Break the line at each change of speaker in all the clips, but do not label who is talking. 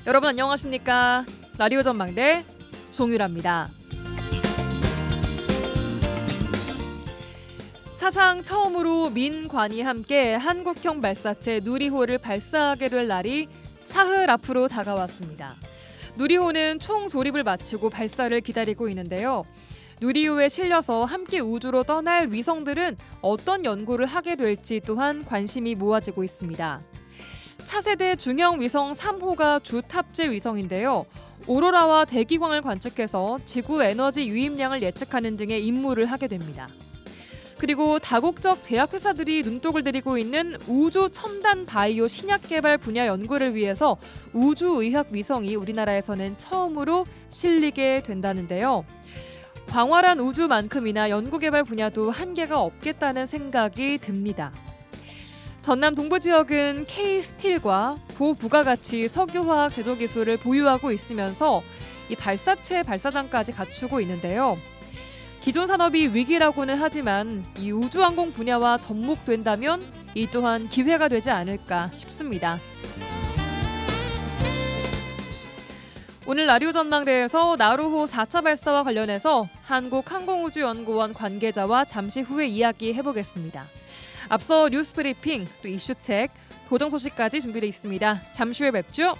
여러분 안녕하십니까? 라디오 전망대 송유라입니다. 사상 처음으로 민관이 함께 한국형 발사체 누리호를 발사하게 될 날이 사흘 앞으로 다가왔습니다. 누리호는 총 조립을 마치고 발사를 기다리고 있는데요. 누리호에 실려서 함께 우주로 떠날 위성들은 어떤 연구를 하게 될지 또한 관심이 모아지고 있습니다. 차세대 중형 위성 3호가 주 탑재 위성인데요. 오로라와 대기광을 관측해서 지구 에너지 유입량을 예측하는 등의 임무를 하게 됩니다. 그리고 다국적 제약회사들이 눈독을 들이고 있는 우주 첨단 바이오 신약 개발 분야 연구를 위해서 우주의학 위성이 우리나라에서는 처음으로 실리게 된다는데요. 광활한 우주만큼이나 연구개발 분야도 한계가 없겠다는 생각이 듭니다. 전남 동부 지역은 K-스틸과 고부가가치 석유화학 제조 기술을 보유하고 있으면서 이 발사체 발사장까지 갖추고 있는데요. 기존 산업이 위기라고는 하지만 이 우주항공 분야와 접목된다면 이 또한 기회가 되지 않을까 싶습니다. 오늘 라디오 전망대에서 나로호 4차 발사와 관련해서 한국항공우주연구원 관계자와 잠시 후에 이야기해보겠습니다. 앞서 뉴스 브리핑, 또 이슈책, 보정 소식까지 준비되어 있습니다. 잠시 후에 뵙죠.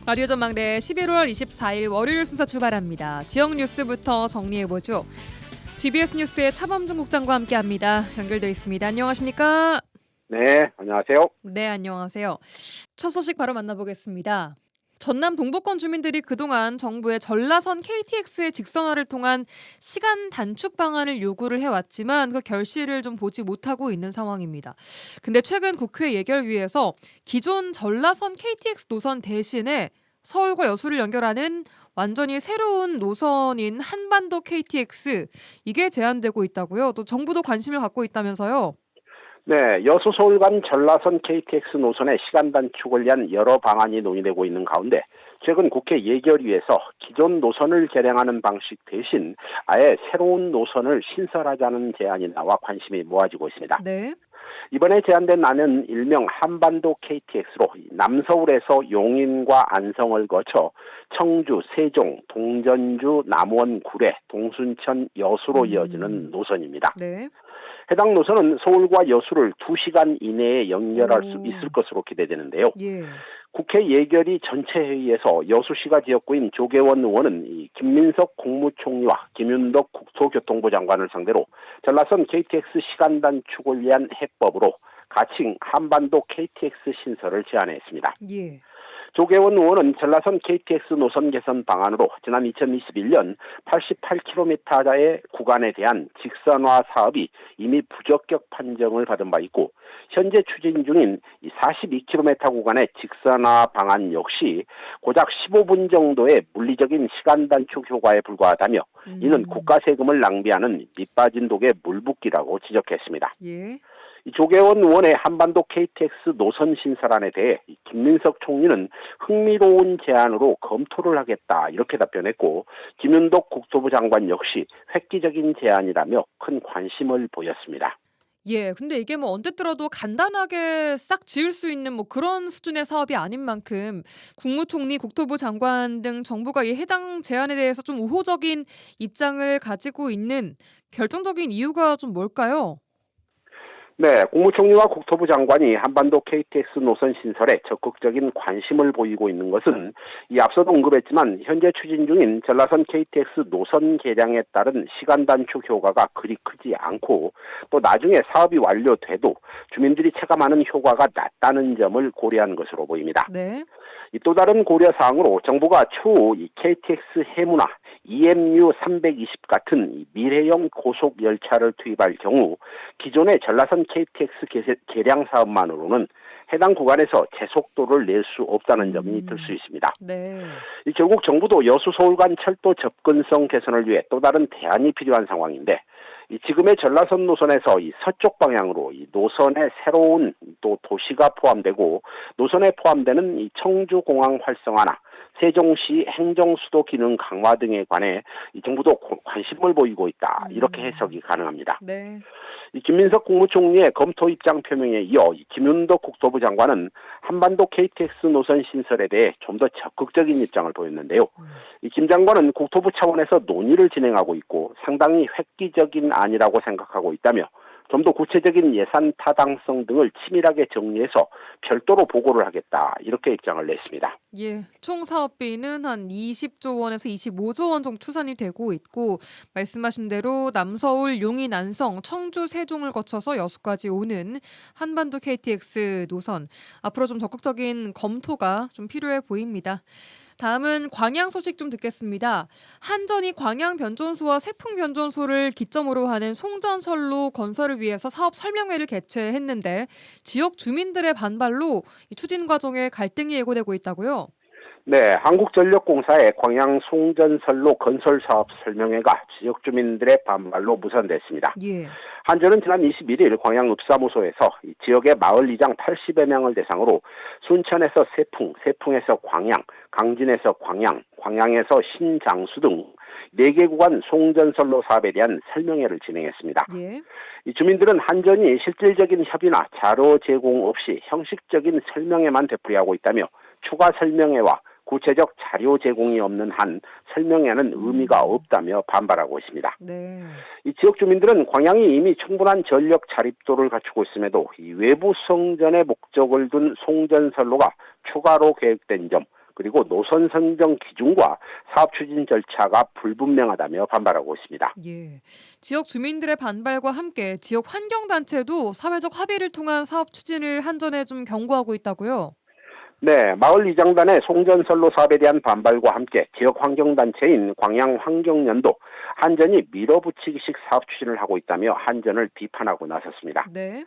라디오 전망대 11월 24일 월요일 순서 출발합니다. 지역 뉴스부터 정리해보죠. GBS 뉴스의 차범준 국장과 함께합니다. 연결되어 있습니다. 안녕하십니까?
네, 안녕하세요.
네, 안녕하세요. 첫 소식 바로 만나보겠습니다. 전남 동부권 주민들이 그동안 정부의 전라선 KTX의 직선화를 통한 시간 단축 방안을 요구를 해왔지만 그 결실을 좀 보지 못하고 있는 상황입니다. 근데 최근 국회 예결위에서 기존 전라선 KTX 노선 대신에 서울과 여수를 연결하는 완전히 새로운 노선인 한반도 KTX 이게 제안되고 있다고요. 또 정부도 관심을 갖고 있다면서요.
네, 여수 서울 간 전라선 KTX 노선의 시간 단축을 위한 여러 방안이 논의되고 있는 가운데 최근 국회 예결위에서 기존 노선을 개량하는 방식 대신 아예 새로운 노선을 신설하자는 제안이 나와 관심이 모아지고 있습니다.
네.
이번에 제안된 안은 일명 한반도 KTX로 남서울에서 용인과 안성을 거쳐 청주, 세종, 동전주, 남원, 구례, 동순천, 여수로 이어지는 노선입니다.
네.
해당 노선은 서울과 여수를 2시간 이내에 연결할 수 있을 것으로 기대되는데요.
예.
국회 예결위 전체 회의에서 여수시가 지역구인 조계원 의원은 김민석 국무총리와 김윤덕 국토교통부 장관을 상대로 전라선 KTX 시간 단축을 위한 해법으로 가칭 한반도 KTX 신설을 제안했습니다.
예.
조계원 의원은 전라선 KTX 노선 개선 방안으로 지난 2021년 88km의 구간에 대한 직선화 사업이 이미 부적격 판정을 받은 바 있고 현재 추진 중인 42km 구간의 직선화 방안 역시 고작 15분 정도의 물리적인 시간 단축 효과에 불과하다며 이는 국가 세금을 낭비하는 밑빠진 독의 물붓기라고 지적했습니다.
예.
조계원 의원의 한반도 KTX 노선 신설안에 대해 김민석 총리는 흥미로운 제안으로 검토를 하겠다 이렇게 답변했고 김윤덕 국토부 장관 역시 획기적인 제안이라며 큰 관심을 보였습니다.
예, 근데 이게 뭐 언제 들어도 간단하게 싹 지을 수 있는 뭐 그런 수준의 사업이 아닌 만큼 국무총리, 국토부 장관 등 정부가 이 해당 제안에 대해서 좀 우호적인 입장을 가지고 있는 결정적인 이유가 좀 뭘까요?
네, 국무총리와 국토부 장관이 한반도 KTX 노선 신설에 적극적인 관심을 보이고 있는 것은 이 앞서도 언급했지만 현재 추진 중인 전라선 KTX 노선 개량에 따른 시간 단축 효과가 그리 크지 않고 또 나중에 사업이 완료돼도 주민들이 체감하는 효과가 낮다는 점을 고려한 것으로 보입니다.
네.
또 다른 고려사항으로 정부가 추후 이 KTX 해무나 EMU 320 같은 미래형 고속 열차를 투입할 경우 기존의 전라선 KTX 개량 사업만으로는 해당 구간에서 제속도를 낼 수 없다는 점이 들 수 있습니다.
네.
결국 정부도 여수 서울 간 철도 접근성 개선을 위해 또 다른 대안이 필요한 상황인데 지금의 전라선 노선에서 이 서쪽 방향으로 이 노선에 새로운 또 도시가 포함되고 노선에 포함되는 이 청주공항 활성화나 세종시 행정수도 기능 강화 등에 관해 이 정부도 관심을 보이고 있다. 이렇게 해석이 가능합니다.
네.
김민석 국무총리의 검토 입장 표명에 이어 김윤덕 국토부 장관은 한반도 KTX 노선 신설에 대해 좀 더 적극적인 입장을 보였는데요. 김 장관은 국토부 차원에서 논의를 진행하고 있고 상당히 획기적인 안이라고 생각하고 있다며 좀 더 구체적인 예산 타당성 등을 치밀하게 정리해서 별도로 보고를 하겠다. 이렇게 입장을 냈습니다.
예, 총 사업비는 한 20조 원에서 25조 원 정도 추산이 되고 있고 말씀하신 대로 남서울, 용인, 안성, 청주, 세종을 거쳐서 여수까지 오는 한반도 KTX 노선 앞으로 좀 적극적인 검토가 좀 필요해 보입니다. 다음은 광양 소식 좀 듣겠습니다. 한전이 광양 변전소와 세풍 변전소를 기점으로 하는 송전선로 건설을 위해서 사업 설명회를 개최했는데 지역 주민들의 반발로 이 추진 과정에 갈등이 예고되고 있다고요?
네, 한국전력공사의 광양 송전선로 건설 사업 설명회가 지역 주민들의 반발로 무산됐습니다.
예.
한전은 지난 21일 광양 읍사무소에서 이 지역의 마을 이장 80여 명을 대상으로 순천에서 세풍, 세풍에서 광양, 강진에서 광양, 광양에서 신장수 등 4개 구간 송전선로 사업에 대한 설명회를 진행했습니다.
예.
이 주민들은 한전이 실질적인 협의나 자료 제공 없이 형식적인 설명회만 되풀이하고 있다며 추가 설명회와 구체적 자료 제공이 없는 한 설명회는 의미가 없다며 반발하고 있습니다.
네.
이 지역 주민들은 광양이 이미 충분한 전력 자립도를 갖추고 있음에도 이 외부 성전의 목적을 둔 송전선로가 추가로 계획된 점, 그리고 노선 선정 기준과 사업 추진 절차가 불분명하다며 반발하고 있습니다.
예. 지역 주민들의 반발과 함께 지역 환경단체도 사회적 합의를 통한 사업 추진을 한전에 좀 경고하고 있다고요?
네, 마을 이장단의 송전선로 사업에 대한 반발과 함께 지역 환경단체인 광양환경연도 한전이 밀어붙이기식 사업 추진을 하고 있다며 한전을 비판하고 나섰습니다.
네.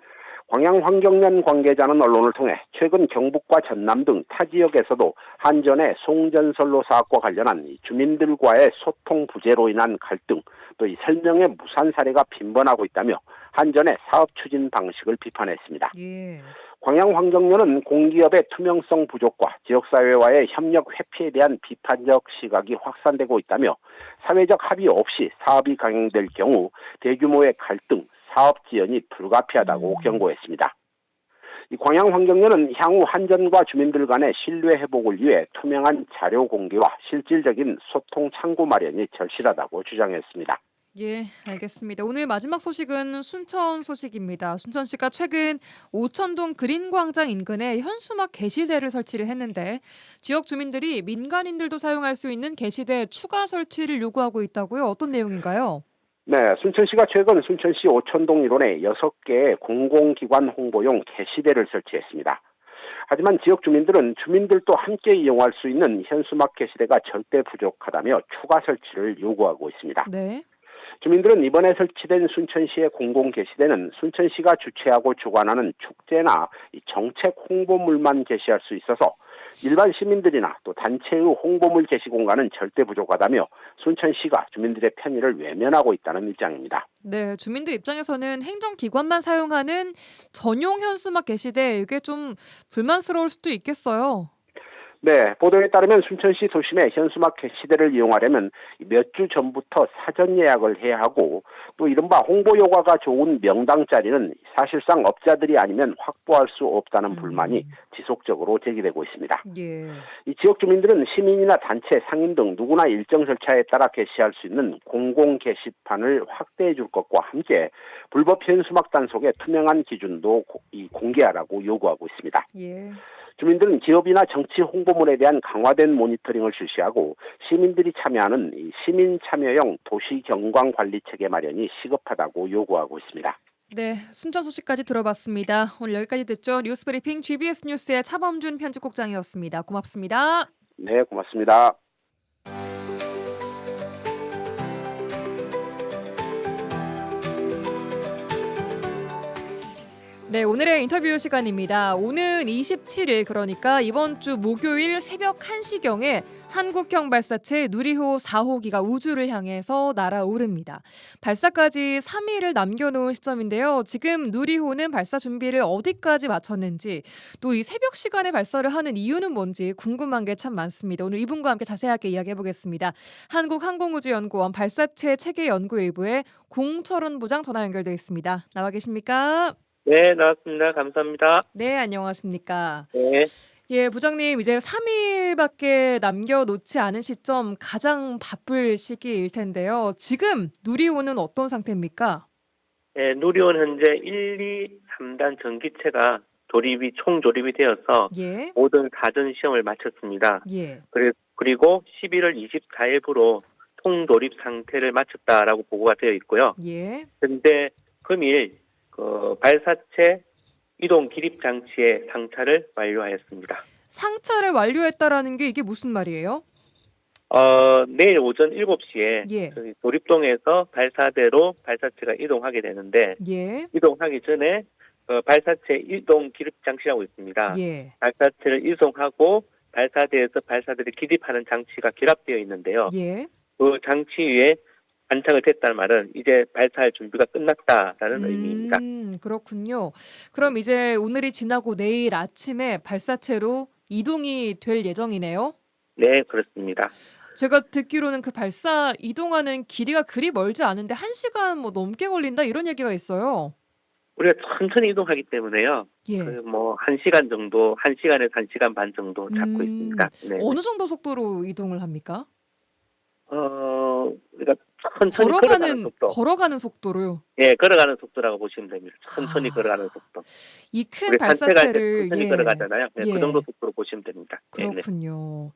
광양환경연 관계자는 언론을 통해 최근 경북과 전남 등 타 지역에서도 한전의 송전선로 사업과 관련한 주민들과의 소통 부재로 인한 갈등, 또 이 설명의 무산 사례가 빈번하고 있다며 한전의 사업 추진 방식을 비판했습니다.
예.
광양환경연은 공기업의 투명성 부족과 지역사회와의 협력 회피에 대한 비판적 시각이 확산되고 있다며 사회적 합의 없이 사업이 강행될 경우 대규모의 갈등, 사업 지연이 불가피하다고 경고했습니다. 이 광양환경연은 향후 한전과 주민들 간의 신뢰 회복을 위해 투명한 자료 공개와 실질적인 소통 창구 마련이 절실하다고 주장했습니다.
예, 알겠습니다. 오늘 마지막 소식은 순천 소식입니다. 순천시가 최근 오천동 그린광장 인근에 현수막 게시대를 설치를 했는데 지역 주민들이 민간인들도 사용할 수 있는 게시대 추가 설치를 요구하고 있다고요? 어떤 내용인가요?
네, 순천시가 최근 순천시 오천동 일원에 6개의 공공기관 홍보용 게시대를 설치했습니다. 하지만 지역 주민들은 주민들도 함께 이용할 수 있는 현수막 게시대가 절대 부족하다며 추가 설치를 요구하고 있습니다.
네.
주민들은 이번에 설치된 순천시의 공공 게시대는 순천시가 주최하고 주관하는 축제나 정책 홍보물만 게시할 수 있어서 일반 시민들이나 또 단체의 홍보물 게시 공간은 절대 부족하다며 순천시가 주민들의 편의를 외면하고 있다는 입장입니다.
네, 주민들 입장에서는 행정기관만 사용하는 전용 현수막 게시대 이게 좀 불만스러울 수도 있겠어요.
네, 보도에 따르면 순천시 도심의 현수막 게시대를 이용하려면 몇 주 전부터 사전 예약을 해야 하고 또 이른바 홍보 효과가 좋은 명당 자리는 사실상 업자들이 아니면 확보할 수 없다는 불만이 지속적으로 제기되고 있습니다.
예.
이 지역 주민들은 시민이나 단체, 상인 등 누구나 일정 절차에 따라 게시할 수 있는 공공 게시판을 확대해 줄 것과 함께 불법 현수막 단속의 투명한 기준도 공개하라고 요구하고 있습니다.
예.
주민들은 기업이나 정치 홍보물에 대한 강화된 모니터링을 실시하고 시민들이 참여하는 시민 참여형 도시 경관 관리 체계 마련이 시급하다고 요구하고 있습니다.
네, 순천 소식까지 들어봤습니다. 오늘 여기까지 듣죠. 뉴스브리핑 GBS 뉴스의 차범준 편집국장이었습니다. 고맙습니다.
네, 고맙습니다.
네, 오늘의 인터뷰 시간입니다. 오는 27일, 그러니까 이번 주 목요일 새벽 1시경에 한국형 발사체 누리호 4호기가 우주를 향해서 날아오릅니다. 발사까지 3일을 남겨놓은 시점인데요. 지금 누리호는 발사 준비를 어디까지 마쳤는지, 또 이 새벽 시간에 발사를 하는 이유는 뭔지 궁금한 게 참 많습니다. 오늘 이분과 함께 자세하게 이야기해보겠습니다. 한국항공우주연구원 발사체 체계연구일부의 공철원 부장 전화 연결되어 있습니다. 나와 계십니까?
네, 나왔습니다. 감사합니다.
네, 안녕하십니까.
네.
예, 부장님, 이제 3일밖에 남겨놓지 않은 시점 가장 바쁠 시기일 텐데요. 지금 누리호는 어떤 상태입니까?
네, 누리호는 현재 1, 2, 3단 전기체가 총 조립이 되어서
예,
모든 사전 시험을 마쳤습니다.
예,
그리고 11월 24일부로 통조립 상태를 마쳤다라고 보고가 되어 있고요.
예.
현재 금일 발사체 이동 기립 장치의 상차를 완료하였습니다.
상차를 완료했다라는 게 이게 무슨 말이에요?
내일 오전 7시에
예,
조립동에서 발사대로 발사체가 이동하게 되는데
예,
이동하기 전에 발사체 이동 기립 장치라고 있습니다.
예,
발사체를 이송하고 발사대에서 발사대를 기립하는 장치가 결합되어 있는데요.
예.
그 장치 위에 안착을 됐다는 말은 이제 발사할 준비가 끝났다라는 의미입니다.
그렇군요. 그럼 이제 오늘이 지나고 내일 아침에 발사체로 이동이 될 예정이네요?
네, 그렇습니다.
제가 듣기로는 그 발사 이동하는 길이가 그리 멀지 않은데 1시간 뭐 넘게 걸린다 이런 얘기가 있어요.
우리가 천천히 이동하기 때문에요.
예.
1시간 정도, 1시간에서 1시간 반 정도 잡고 있습니다. 네.
어느 정도 속도로 이동을 합니까?
우리가 천천히 걸어가는 속도.
걸어가는 속도로요.
예, 걸어가는 속도라고 보시면 됩니다. 천천히 걸어가는 속도.
이 큰
우리 산책할 때
발사체를
천천히 걸어가잖아요. 네,
예.
그 정도 속도로 보시면 됩니다.
그렇군요.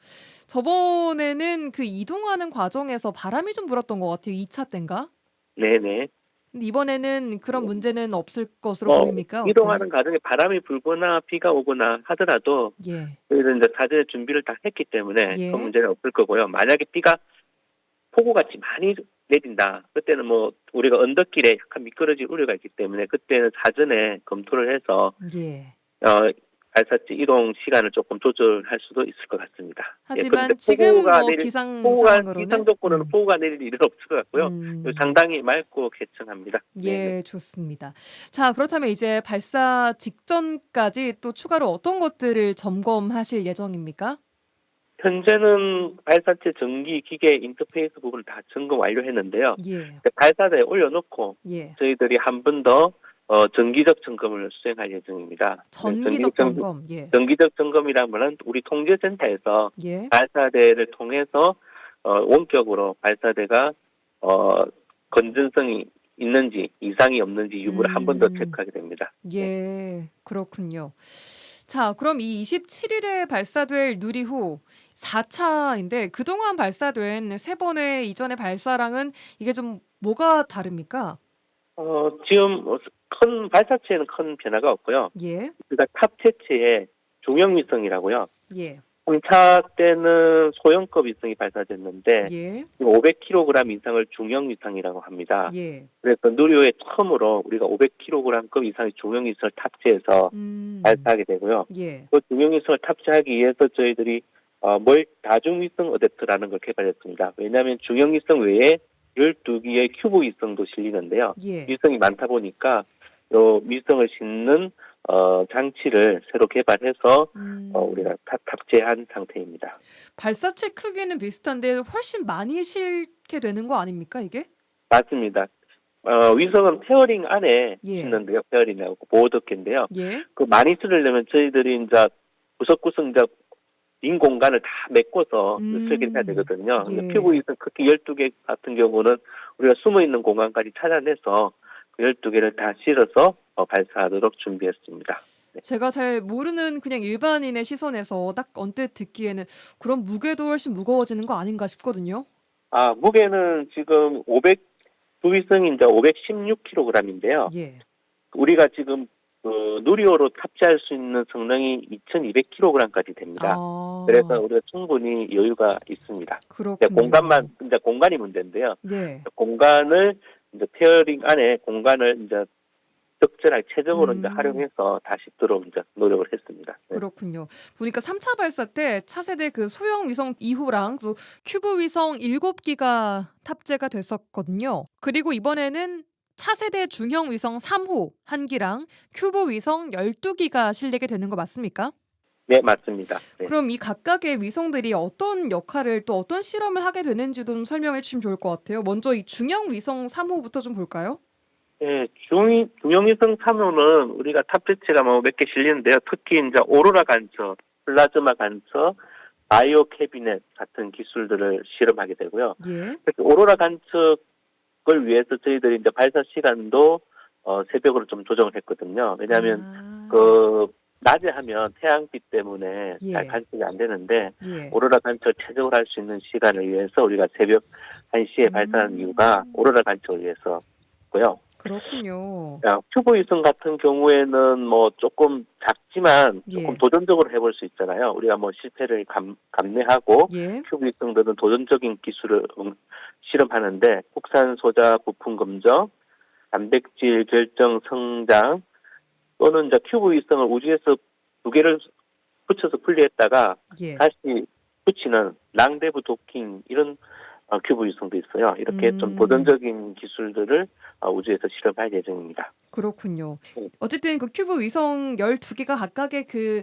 저번에는 그 이동하는 과정에서 바람이 좀 불었던 것 같아요. 2차 때인가?
네네.
근데 이번에는 그런 문제는 없을 것으로 보입니까?
이동하는 과정에 바람이 불거나 비가 오거나 하더라도
예.
저희는 이제 사전에 준비를 다 했기 때문에
예.
그 문제는 없을 거고요. 만약에 비가 폭우같이 많이 내린다. 그때는 우리가 언덕길에 약간 미끄러질 우려가 있기 때문에 그때는 사전에 검토를 해서
예.
발사체 이동 시간을 조금 조절할 수도 있을 것 같습니다.
하지만
그런데
지금
폭우가
기상
폭우가
상황으로는
기상 조건으로는 폭우가 내릴 일은 없을 것 같고요. 상당히 맑고 개천합니다.
예, 좋습니다. 자, 그렇다면 이제 발사 직전까지 또 추가로 어떤 것들을 점검하실 예정입니까?
현재는 발사체 전기 기계 인터페이스 부분을 다 점검 완료했는데요.
예.
발사대에 올려놓고
예.
저희들이 한 번 더 정기적 점검을 수행할 예정입니다.
전기적 점검. 예.
정기적 점검이라면 우리 통제센터에서
예.
발사대를 통해서 원격으로 발사대가 건전성이 있는지 이상이 없는지 유무를 한 번 더 체크하게 됩니다.
예, 그렇군요. 자, 그럼 이 27일에 발사될 누리호 4차인데 그동안 발사된 3번의 이전의 발사랑은 이게 좀 뭐가 다릅니까?
지금 큰 발사체에는 큰 변화가 없고요.
예,
그러니까 탑체체의 중형 위성이라고요.
예,
3차 때는 소형급 위성이 발사됐는데
예,
500kg 이상을 중형 위성이라고 합니다.
예.
그래서 누리호에 처음으로 우리가 500kg급 이상의 중형 위성을 탑재해서 발사하게 되고요.
예,
그 중형 위성을 탑재하기 위해서 저희들이 다중 위성 어댑터라는 걸 개발했습니다. 왜냐하면 중형 위성 외에 12개의 큐브 위성도 실리는데요.
예.
위성이 많다 보니까 요 위성을 싣는 장치를 새로 개발해서 우리가 탑재한 상태입니다.
발사체 크기는 비슷한데 훨씬 많이 싣게 되는 거 아닙니까, 이게?
맞습니다. 위성은 페어링 안에
예.
싣는데요. 페어링하고 보호덕인데요.
예,
그 많이 쓰려면 저희들이 이제 구석구석 이제 빈 공간을 다 메꿔서 설계를 해야 되거든요.
예.
큐브 위성 크기 12개 같은 경우는 우리가 숨어 있는 공간까지 찾아내서 그 12개를 다 실어서 발사하도록 준비했습니다. 네.
제가 잘 모르는 그냥 일반인의 시선에서 딱 언뜻 듣기에는 그럼 무게도 훨씬 무거워지는 거 아닌가 싶거든요.
무게는 지금 두위성이 이제 516kg인데요.
예.
우리가 지금 누리호로 탑재할 수 있는 성능이 2,200kg까지 됩니다. 그래서 우리가 충분히 여유가 있습니다.
그렇군요.
이제 공간이 문제인데요.
네.
공간을 이제 페어링 안에 공간을 이제 적절하게 최적으로 이제
음.
활용해서 다시 들어오는 이제 노력을 했습니다. 네.
그렇군요. 보니까 3차 발사 때 차세대 그 소형 위성 2호랑 또 큐브 위성 7기가 탑재가 됐었거든요. 그리고 이번에는 차세대 중형 위성 3호 1기랑 큐브 위성 12기가 실리게 되는 거 맞습니까?
네, 맞습니다. 네.
그럼 이 각각의 위성들이 어떤 역할을 또 어떤 실험을 하게 되는지도 좀 설명해 주시면 좋을 것 같아요. 먼저 이 중형 위성 3호부터 좀 볼까요?
예, 중형위성 3호는 우리가 탑재체가 뭐 몇 개 실리는데요. 특히 이제 오로라 간첩, 플라즈마 간첩, 바이오 캐비넷 같은 기술들을 실험하게 되고요.
예.
특히 오로라 간첩을 위해서 저희들이 이제 발사 시간도 새벽으로 좀 조정을 했거든요. 왜냐하면 그 낮에 하면 태양빛 때문에
예.
잘 관측이 안 되는데
예.
오로라 관측을 최적으로 할 수 있는 시간을 위해서 우리가 새벽 1시에 발사하는 이유가 오로라 관측을 위해서고요.
그렇군요.
큐브 위성 같은 경우에는 뭐 조금 작지만 조금
예.
도전적으로 해볼 수 있잖아요. 우리가 뭐 실패를 감내하고
예.
큐브 위성들은 도전적인 기술을 실험하는데 국산 소자 부품 검정, 단백질 결정 성장 또는 이제 큐브 위성을 우주에서 2개를 붙여서 분리했다가
예.
다시 붙이는 랑데브 도킹 이런 큐브 위성도 있어요. 이렇게 좀 도전적인 기술들을 우주에서 실험할 예정입니다.
그렇군요.
네.
어쨌든 그 큐브 위성 12기가 각각의 그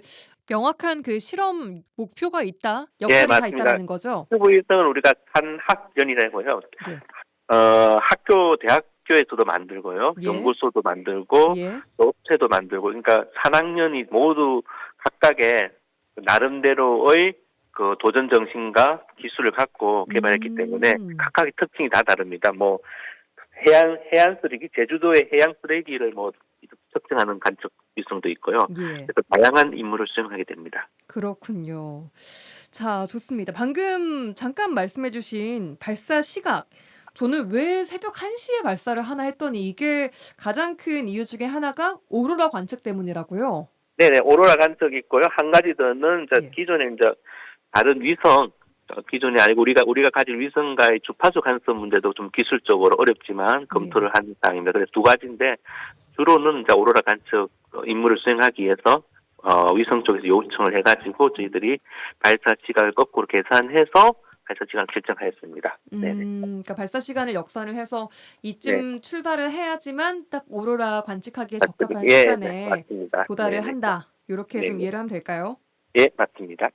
명확한 그 실험 목표가 있다, 역할이 다
맞습니다.
있다라는 거죠?
큐브 위성은 우리가 한 학연이라고요.
예.
학교, 대학교에서도 만들고요.
예.
연구소도 만들고
예.
또 업체도 만들고 그러니까 3학년이 모두 각각의 나름대로의 그 도전 정신과 기술을 갖고 개발했기 때문에 각각의 특징이 다 다릅니다. 뭐 해안 쓰레기, 제주도의 해양 쓰레기를 뭐 측정하는 관측 위성도 있고요.
예.
그래서 다양한 임무를 수행하게 됩니다.
그렇군요. 자, 좋습니다. 방금 잠깐 말씀해 주신 발사 시각. 저는 왜 새벽 1시에 발사를 하나 했더니 이게 가장 큰 이유 중에 하나가 오로라 관측 때문이라고요?
네네, 오로라 관측이 있고요. 한 가지 더는 이제
예.
기존에 이제 다른 위성, 기존이 아니고 우리가 가진 위성과의 주파수 간섭 문제도 좀 기술적으로 어렵지만 검토를 한 사항입니다. 그래서 두 가지인데 주로는 이제 오로라 관측 임무를 수행하기 위해서 위성 쪽에서 요청을 해가지고 저희들이 발사 시각을 거꾸로 계산해서 발사 시간을 결정하였습니다.
그러니까 발사 시간을 역산을 해서 이쯤 출발을 해야지만 딱 오로라 관측하기에 적합한
예,
시간에
네, 맞습니다.
도달을
네네.
한다. 이렇게 좀
네네.
이해를 하면 될까요?
예, 맞습니다.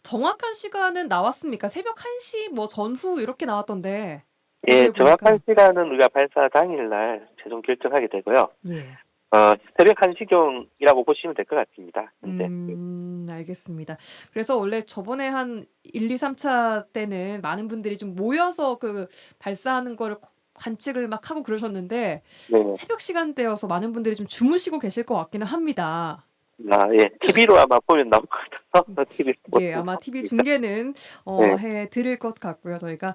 정확한 시간은 나왔습니까? 새벽 1시 뭐 전후 이렇게 나왔던데.
예,
어떻게
정확한
보니까.
시간은 우리가 발사 당일날 최종 결정하게 되고요.
예.
새벽 1시경이라고 보시면 될 것 같습니다. 현재.
알겠습니다. 그래서 원래 저번에 한 1, 2, 3차 때는 많은 분들이 좀 모여서 그 발사하는 거를 관측을 막 하고 그러셨는데
네.
새벽 시간대여서 많은 분들이 좀 주무시고 계실 것 같기는 합니다.
예. TV로 아마 보면 나올 것 같아서 TV
예, 아마 TV 중계는 해 드릴 것 같고요. 저희가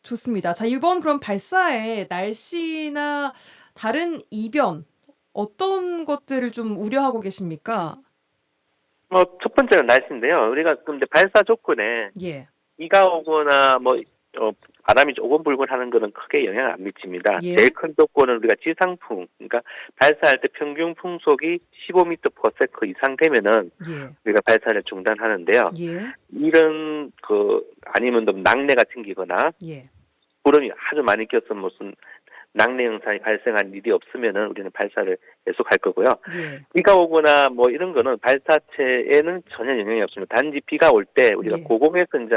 좋습니다. 자, 이번 그럼 발사에 날씨나 다른 이변 어떤 것들을 좀 우려하고 계십니까?
첫 번째는 날씨인데요. 우리가 근데 발사 조건에
예.
비가 오거나 바람이 조금 불고 하는 거는 크게 영향을 안 미칩니다.
예.
제일 큰 조건은 우리가 지상풍, 그러니까 발사할 때 평균 풍속이 15m/s 이상 되면은
예.
우리가 발사를 중단하는데요.
예.
이런 아니면 좀 낙뢰가 생기거나
예.
구름이 아주 많이 껴서 무슨 낙뢰 현상이 발생한 일이 없으면은 우리는 발사를 계속할 거고요.
예.
비가 오거나 이런 거는 발사체에는 전혀 영향이 없습니다. 단지 비가 올 때 우리가
예.
고공에서 이제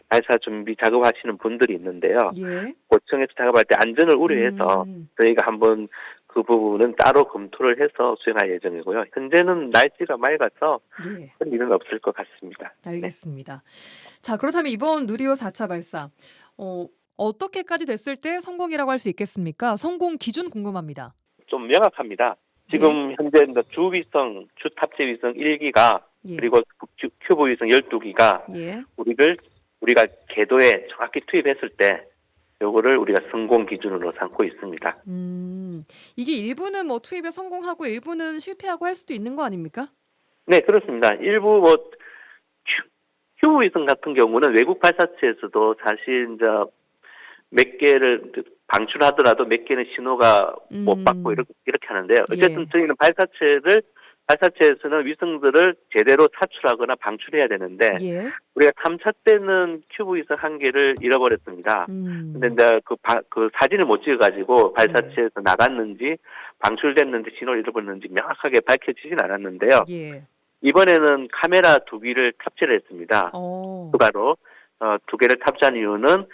발사 준비 작업하시는 분들이 있는데요.
예.
고층에서 작업할 때 안전을 우려해서 저희가 한번 그 부분은 따로 검토를 해서 수행할 예정이고요. 현재는 날씨가 맑아서
예.
큰 일은 없을 것 같습니다.
알겠습니다. 자, 그렇다면 이번 누리호 4차 발사 어떻게까지 됐을 때 성공이라고 할 수 있겠습니까? 성공 기준 궁금합니다.
좀 명확합니다. 지금 현재 주위성, 주탑재 위성 1기가
예.
그리고 큐브 위성 12기가
예.
우리가 궤도에 정확히 투입했을 때 요거를 우리가 성공 기준으로 삼고 있습니다.
이게 일부는 투입에 성공하고 일부는 실패하고 할 수도 있는 거 아닙니까?
네, 그렇습니다. 일부 큐브 위성 같은 경우는 외국 발사체에서도 사실 이제 몇 개를 방출하더라도 몇 개는 신호가 못 받고 이렇게 하는데요. 어쨌든
예.
저희는 발사체에서는 위성들을 제대로 차출하거나 방출해야 되는데
예.
우리가 3차 때는 큐브 위성 한 개를 잃어버렸습니다. 근데 이제 그 사진을 못 찍어가지고 발사체에서 나갔는지 방출됐는지 신호를 잃어버렸는지 명확하게 밝혀지진 않았는데요.
예.
이번에는 카메라 2기를 탑재를 했습니다. 추가로 2개를 탑재한 이유는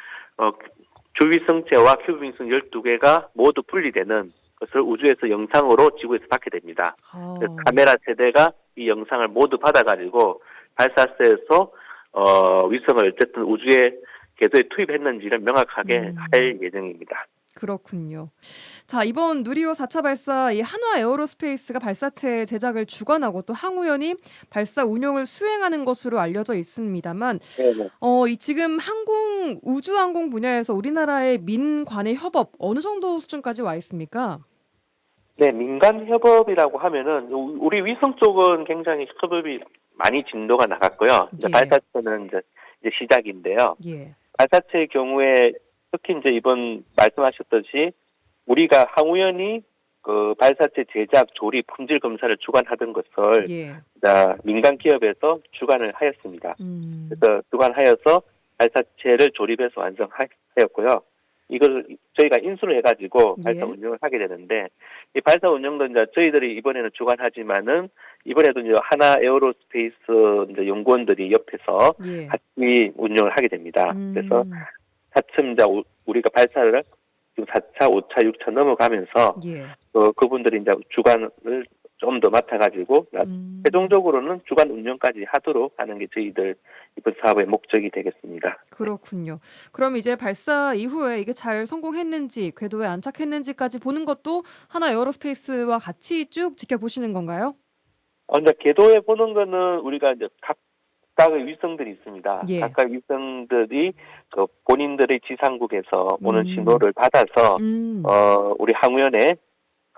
주위성체와 큐브 위성 12개가 모두 분리되는 것을 우주에서 영상으로 지구에서 받게 됩니다. 그래서 카메라 세대가 이 영상을 모두 받아가지고 발사체에서 위성을 어쨌든 우주의 궤도에 투입했는지를 명확하게 할 예정입니다.
그렇군요. 자, 이번 누리호 4차 발사 이 한화 에어로스페이스가 발사체 제작을 주관하고 또 항우연이 발사 운용을 수행하는 것으로 알려져 있습니다만 이 지금 우주항공 분야에서 우리나라의 민관의 협업 어느 정도 수준까지 와 있습니까?
네, 민간 협업이라고 하면은 우리 위성 쪽은 굉장히 협업이 많이 진도가 나갔고요. 이제 발사체는 이제 시작인데요.
예.
발사체의 경우에 특히 이제 이번 말씀하셨듯이 우리가 항우연이 그 발사체 제작, 조립, 품질 검사를 주관하던 것을 민간 기업에서 주관을 하였습니다. 그래서 주관하여서 발사체를 조립해서 완성하였고요. 이걸 저희가 인수를 해가지고 발사 운영을 하게 되는데 이 발사 운영도 이제 저희들이 이번에는 주관하지만은 이번에도 이제 하나 에어로스페이스 이제 연구원들이 옆에서 같이 운영을 하게 됩니다. 그래서 차츰 이제 우리가 발사를 지금 4차, 5차, 6차 넘어가면서 그분들이 이제 주관을 좀 더 맡아가지고 최종적으로는 주관 운영까지 하도록 하는 게 저희들 이번 사업의 목적이 되겠습니다.
그렇군요. 그럼 이제 발사 이후에 이게 잘 성공했는지 궤도에 안착했는지까지 보는 것도 하나 에어로스페이스와 같이 쭉 지켜보시는 건가요?
이제 궤도에 보는 거는 우리가 이제 각각의 위성들이 있습니다. 각각 위성들이 그 본인들의 지상국에서 오는 신호를 받아서 우리 항우연에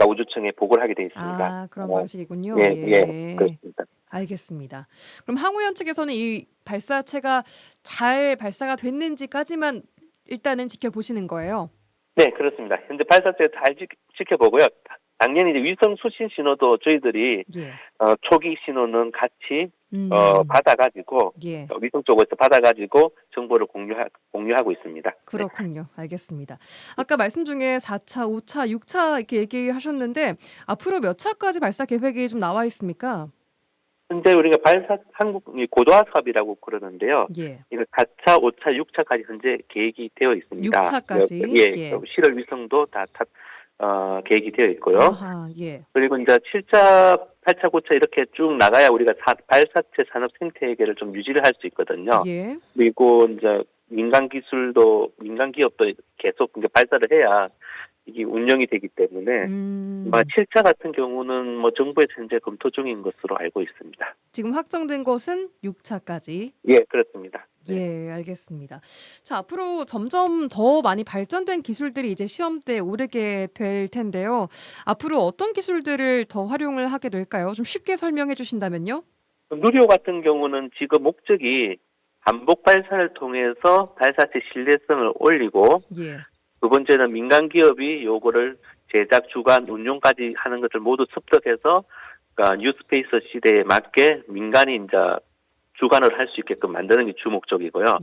우주청에 보고를 하게 되어 있습니다.
그런 방식이군요.
예, 그렇습니다.
알겠습니다. 그럼 항우연 측에서는 이 발사체가 잘 발사가 됐는지까지만 일단은 지켜보시는 거예요?
네, 그렇습니다. 현재 발사체 잘 지켜보고요. 당연히 이제 위성 수신 신호도 저희들이 초기 신호는 같이 받아가지고 위성 쪽에서 받아가지고 정보를 공유하고 있습니다.
그렇군요. 알겠습니다. 아까 말씀 중에 4차, 5차, 6차 이렇게 얘기하셨는데 앞으로 몇 차까지 발사 계획이 좀 나와 있습니까?
현재 우리가 한국 고도화 사업이라고 그러는데요. 이거 4차, 5차, 6차까지 현재 계획이 되어 있습니다.
6차까지.
실을 위성도 다 계획이 되어 있고요. 그리고 이제 7차, 8차, 9차 이렇게 쭉 나가야 우리가 발사체 산업 생태계를 좀 유지를 할 수 있거든요. 그리고 이제 민간 기업도 계속 이제 발사를 해야 이게 운영이 되기 때문에 7차 같은 경우는 정부에서 현재 검토 중인 것으로 알고 있습니다.
지금 확정된 것은 6차까지.
예, 그렇습니다.
예, 알겠습니다. 자, 앞으로 점점 더 많이 발전된 기술들이 이제 시험대에 오르게 될 텐데요. 앞으로 어떤 기술들을 더 활용을 하게 될까요? 좀 쉽게 설명해 주신다면요.
누리호 같은 경우는 지금 목적이 반복 발사를 통해서 발사체 신뢰성을 올리고 두 번째는 민간 기업이 요거를 제작, 주관, 운용까지 하는 것을 모두 습득해서 그러니까 뉴스페이스 시대에 맞게 민간이 이제 주관을 할 수 있게끔 만드는 게 주 목적이고요.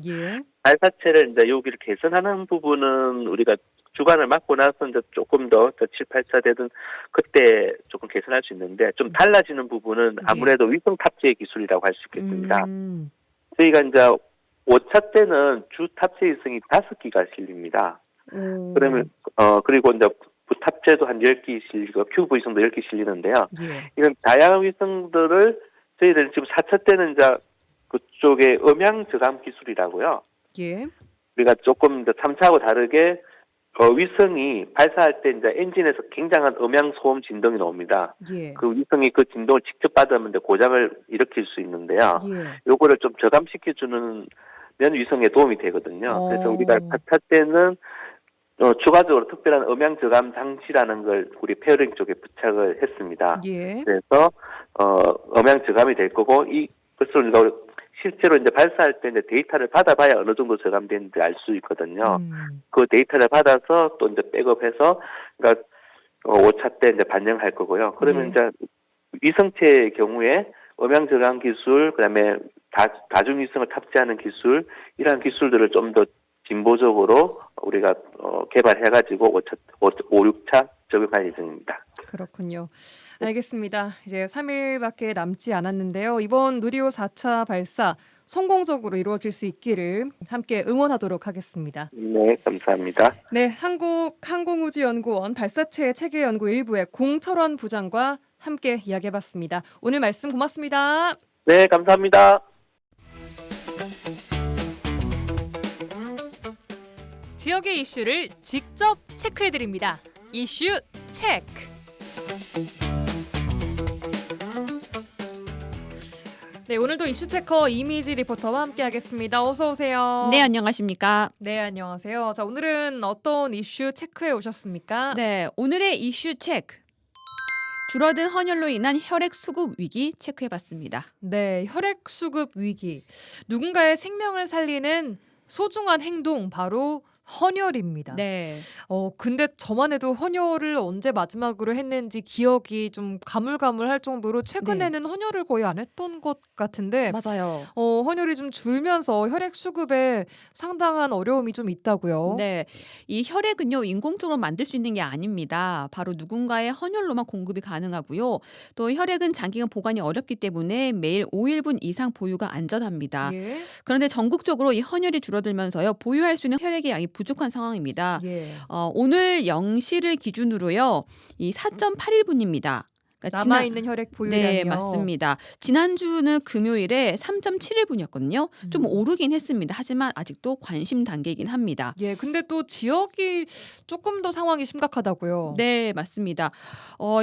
발사체를 이제 여기를 개선하는 부분은 우리가 주관을 맡고 나서 이제 조금 더 7, 8차 되든 그때 조금 개선할 수 있는데 좀 달라지는 부분은 아무래도 위성 탑재 기술이라고 할 수 있겠습니다. 저희가 이제 5차 때는 주 탑재 위성이 5기가 실립니다. 그러면 그리고 이제 부탑재도 한 10기 실리고 큐브 위성도 10기 실리는데요. 이런 다양한 위성들을 저희들 지금 4차 때는 이제 그쪽에 음향 저감 기술이라고요. 우리가 조금 이제 3차하고 다르게 위성이 발사할 때 이제 엔진에서 굉장한 음향 소음 진동이 나옵니다. 그 위성이 그 진동을 직접 받으면 이제 고장을 일으킬 수 있는데요. 요거를 좀 저감시켜주는 면 위성에 도움이 되거든요. 그래서 우리가 4차 때는 추가적으로 특별한 음향 저감 장치라는 걸 우리 페어링 쪽에 부착을 했습니다. 그래서 음향 저감이 될 거고 이것을 실제로 이제 발사할 때 이제 데이터를 받아봐야 어느 정도 저감되는지 알 수 있거든요.
음.
그 데이터를 받아서 또 이제 백업해서 그러니까 5차 때 이제 반영할 거고요. 그러면
네.
이제 위성체의 경우에 음향 저감 기술, 그다음에 다중위성을 탑재하는 기술, 이러한 기술들을 좀 더 진보적으로 우리가 개발해가지고 5, 6차 적용할 예정입니다.
그렇군요. 알겠습니다. 이제 3일밖에 남지 않았는데요. 이번 누리호 4차 발사 성공적으로 이루어질 수 있기를 함께 응원하도록 하겠습니다.
네, 감사합니다.
네, 한국항공우주연구원 발사체 체계 연구 일부의 공철원 부장과 함께 이야기해봤습니다. 오늘 말씀 고맙습니다.
네, 감사합니다.
지역의 이슈를 직접 체크해드립니다. 이슈 체크. 네, 오늘도 이슈 체커 이미지 리포터와 함께하겠습니다. 어서 오세요.
네, 안녕하십니까?
네, 안녕하세요. 자, 오늘은 어떤 이슈 체크해 오셨습니까?
네, 오늘의 이슈 체크. 줄어든 헌혈로 인한 혈액 수급 위기 체크해봤습니다.
네, 혈액 수급 위기. 누군가의 생명을 살리는 소중한 행동 바로 헌혈입니다.
네,
근데 저만 해도 헌혈을 언제 마지막으로 했는지 기억이 좀 가물가물할 정도로 최근에는 헌혈을 거의 안 했던 것 같은데
맞아요.
헌혈이 좀 줄면서 혈액 수급에 상당한 어려움이 좀 있다고요.
네, 이 혈액은요 인공적으로 만들 수 있는 게 아닙니다. 바로 누군가의 헌혈로만 공급이 가능하고요. 또 혈액은 장기간 보관이 어렵기 때문에 매일 5일분 이상 보유가 안전합니다.
예.
그런데 전국적으로 이 헌혈이 줄어들면서요 보유할 수 있는 혈액의 양이 부족한 상황입니다.
예.
오늘 0시를 기준으로요 이 4.81분입니다. 그러니까
남아 있는 혈액 보유량이요.
네, 맞습니다. 지난주는 금요일에 3.71분이었거든요. 좀 오르긴 했습니다. 하지만 아직도 관심 단계이긴 합니다.
예, 근데 또 지역이 조금 더 상황이 심각하다고요.
네, 맞습니다.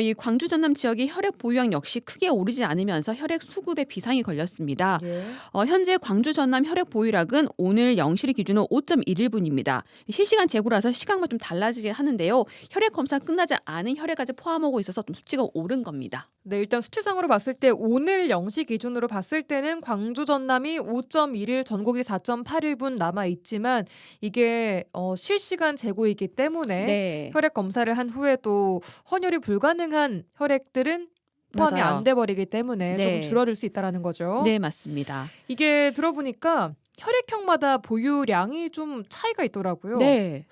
이 광주 전남 지역의 혈액 보유량 역시 크게 오르지 않으면서 혈액 수급에 비상이 걸렸습니다.
예.
현재 광주 전남 혈액 보유량은 오늘 0시를 기준으로 5.11분입니다. 실시간 재고라서 시간만 좀 달라지긴 하는데요. 혈액 검사 끝나지 않은 혈액까지 포함하고 있어서 좀 수치가 오른 겁니다.
네, 일단 수치상으로 봤을 때 오늘 0시 기준으로 봤을 때는 광주 전남이 5.1일, 전국이 4.81분 남아 있지만 이게 실시간 재고이기 때문에
네.
혈액 검사를 한 후에 또 헌혈이 불가능한 혈액들은 포함이
맞아요.
안 돼 버리기 때문에
네.
조금 줄어들 수 있다라는 거죠.
네, 맞습니다.
이게 들어보니까 혈액형마다 보유량이 좀 차이가 있더라고요.
네.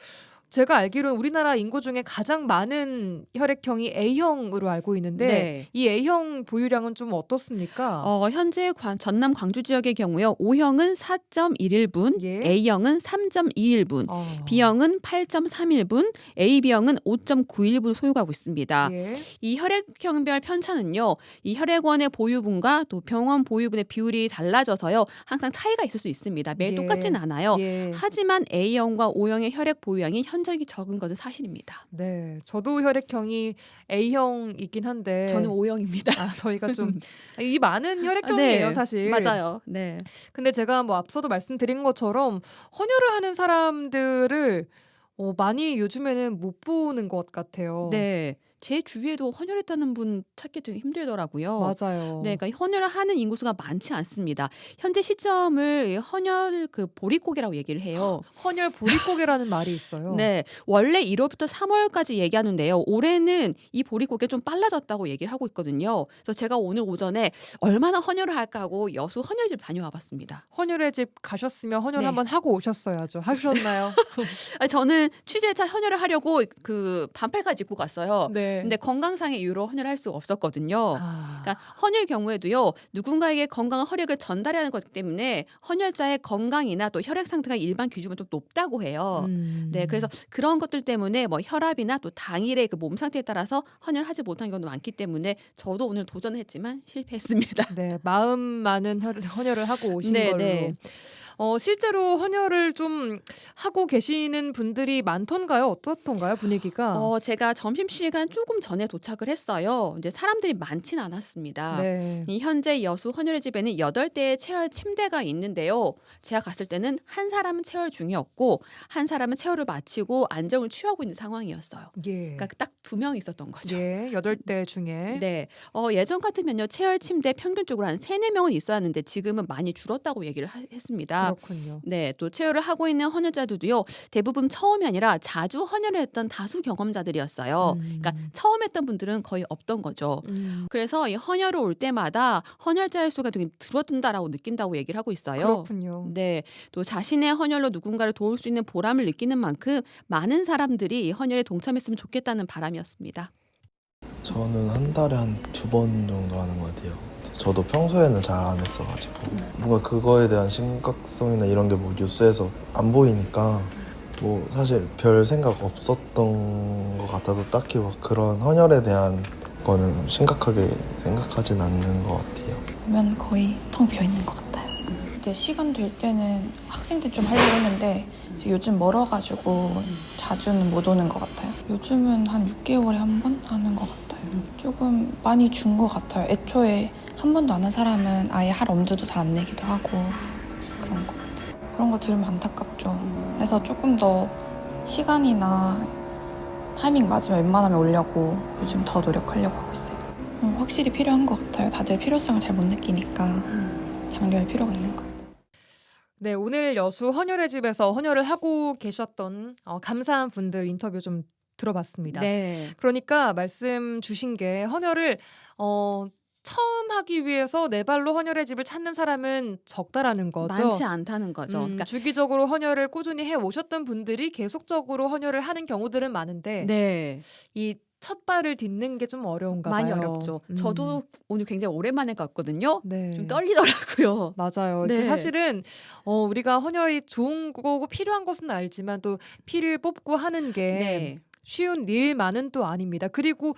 제가 알기로는 우리나라 인구 중에 가장 많은 혈액형이 A형으로 알고 있는데
네.
이 A형 보유량은 좀 어떻습니까?
현재 전남 광주 지역의 경우요. O형은 4.11분,
예.
A형은 3.21분, B형은 8.31분, AB형은 5.91분 소유하고 있습니다.
예.
이 혈액형별 편차는요. 이 혈액원의 보유분과 또 병원 보유분의 비율이 달라져서요. 항상 차이가 있을 수 있습니다. 매일
예.
똑같진 않아요.
예.
하지만 A형과 O형의 혈액 보유량이 현저히 적은 것은 사실입니다.
네, 저도 혈액형이 A형이긴 한데
저는 O형입니다.
저희가 좀 이 많은 혈액형이에요,
네,
사실.
맞아요. 네.
근데 제가 뭐 앞서도 말씀드린 것처럼 헌혈을 하는 사람들을 많이 요즘에는 못 보는 것 같아요.
네. 제 주위에도 헌혈했다는 분 찾기 되게 힘들더라고요.
맞아요.
네, 그러니까 헌혈을 하는 인구수가 많지 않습니다. 현재 시점을 헌혈 보릿고개라고 얘기를 해요.
헌혈 보릿고개라는 말이 있어요.
네, 원래 1월부터 3월까지 얘기하는데요. 올해는 이 보릿고개 좀 빨라졌다고 얘기를 하고 있거든요. 그래서 제가 오늘 오전에 얼마나 헌혈을 할까 하고 여수 헌혈집 다녀와 봤습니다.
헌혈의 집 가셨으면 헌혈
네.
한번 하고 오셨어야죠. 하셨나요?
저는 취재차 헌혈을 하려고 그 반팔까지 입고 갔어요.
네.
근데 건강상의 이유로 헌혈할 수가 없었거든요.
아,
그러니까 헌혈 경우에도요. 누군가에게 건강한 혈액을 전달해야 하는 것 때문에 헌혈자의 건강이나 또 혈액 상태가 일반 기준보다 좀 높다고 해요. 네, 그래서 그런 것들 때문에 뭐 혈압이나 또 당일의 그 몸 상태에 따라서 헌혈하지 못한 경우도 많기 때문에 저도 오늘 도전했지만 실패했습니다.
네, 마음 많은 헌혈을 하고 오신
네,
걸로.
네.
실제로 헌혈을 좀 하고 계시는 분들이 많던가요? 어떻던가요? 분위기가?
제가 점심시간 조금 전에 도착을 했어요. 이제 사람들이 많진 않았습니다.
네.
이 현재 여수 헌혈의 집에는 8대의 체열 침대가 있는데요. 제가 갔을 때는 한 사람은 체열 중이었고 한 사람은 체열을 마치고 안정을 취하고 있는 상황이었어요.
예.
그러니까 딱 2명 있었던 거죠.
예, 8대 중에.
네. 예전 같으면요. 체열 침대 평균적으로 한 3-4명은 있었는데 지금은 많이 줄었다고 얘기를 했습니다.
그렇군요.
네, 또 체열을 하고 있는 헌혈자들도요. 대부분 처음이 아니라 자주 헌혈을 했던 다수 경험자들이었어요. 그러니까 처음 했던 분들은 거의 없던 거죠. 그래서 이 헌혈을 올 때마다 헌혈자의 수가 되게 줄어든다라고 느낀다고 얘기를 하고 있어요.
그렇군요.
네, 또 자신의 헌혈로 누군가를 도울 수 있는 보람을 느끼는 만큼 많은 사람들이 이 헌혈에 동참했으면 좋겠다는 바람이었습니다.
저는 한 달에 한 2번 정도 하는 것 같아요. 저도 평소에는 잘 안 했어가지고 뭔가 그거에 대한 심각성이나 이런 게 뭐 뉴스에서 안 보이니까 뭐 사실 별 생각 없었던 것 같아도 딱히 막 그런 헌혈에 대한 거는 심각하게 생각하진 않는 것 같아요.
보면 거의 텅 비어 있는 것 같아요. 이제 시간 될 때는 학생 때 좀 하려고 했는데 이제 요즘 멀어가지고 자주는 못 오는 것 같아요. 요즘은 한 6개월에 한 번 하는 것 같아요. 조금 많이 준 것 같아요. 애초에 한 번도 안 한 사람은 아예 할 엄두도 잘 안 내기도 하고 그런 거. 그런 거 들으면 안타깝죠. 그래서 조금 더 시간이나 타이밍 맞으면 웬만하면 오려고 요즘 더 노력하려고 하고 있어요. 확실히 필요한 것 같아요. 다들 필요성을 잘 못 느끼니까 장려할 필요가 있는 것 같아요.
네, 오늘 여수 헌혈의 집에서 헌혈을 하고 계셨던 감사한 분들 인터뷰 좀 들어봤습니다.
네.
그러니까 말씀 주신 게 헌혈을 처음 하기 위해서 내 발로 헌혈의 집을 찾는 사람은 적다라는 거죠.
많지 않다는 거죠. 그러니까
주기적으로 헌혈을 꾸준히 해 오셨던 분들이 계속적으로 헌혈을 하는 경우들은 많은데
네.
이 첫 발을 딛는 게 좀 어려운가
많이
봐요.
어렵죠. 저도 오늘 굉장히 오랜만에 갔거든요.
네.
좀 떨리더라고요.
맞아요.
네.
이게 사실은 우리가 헌혈이 좋은 거고 필요한 것은 알지만 또 피를 뽑고 하는 게
네.
쉬운 일만은 또 아닙니다. 그리고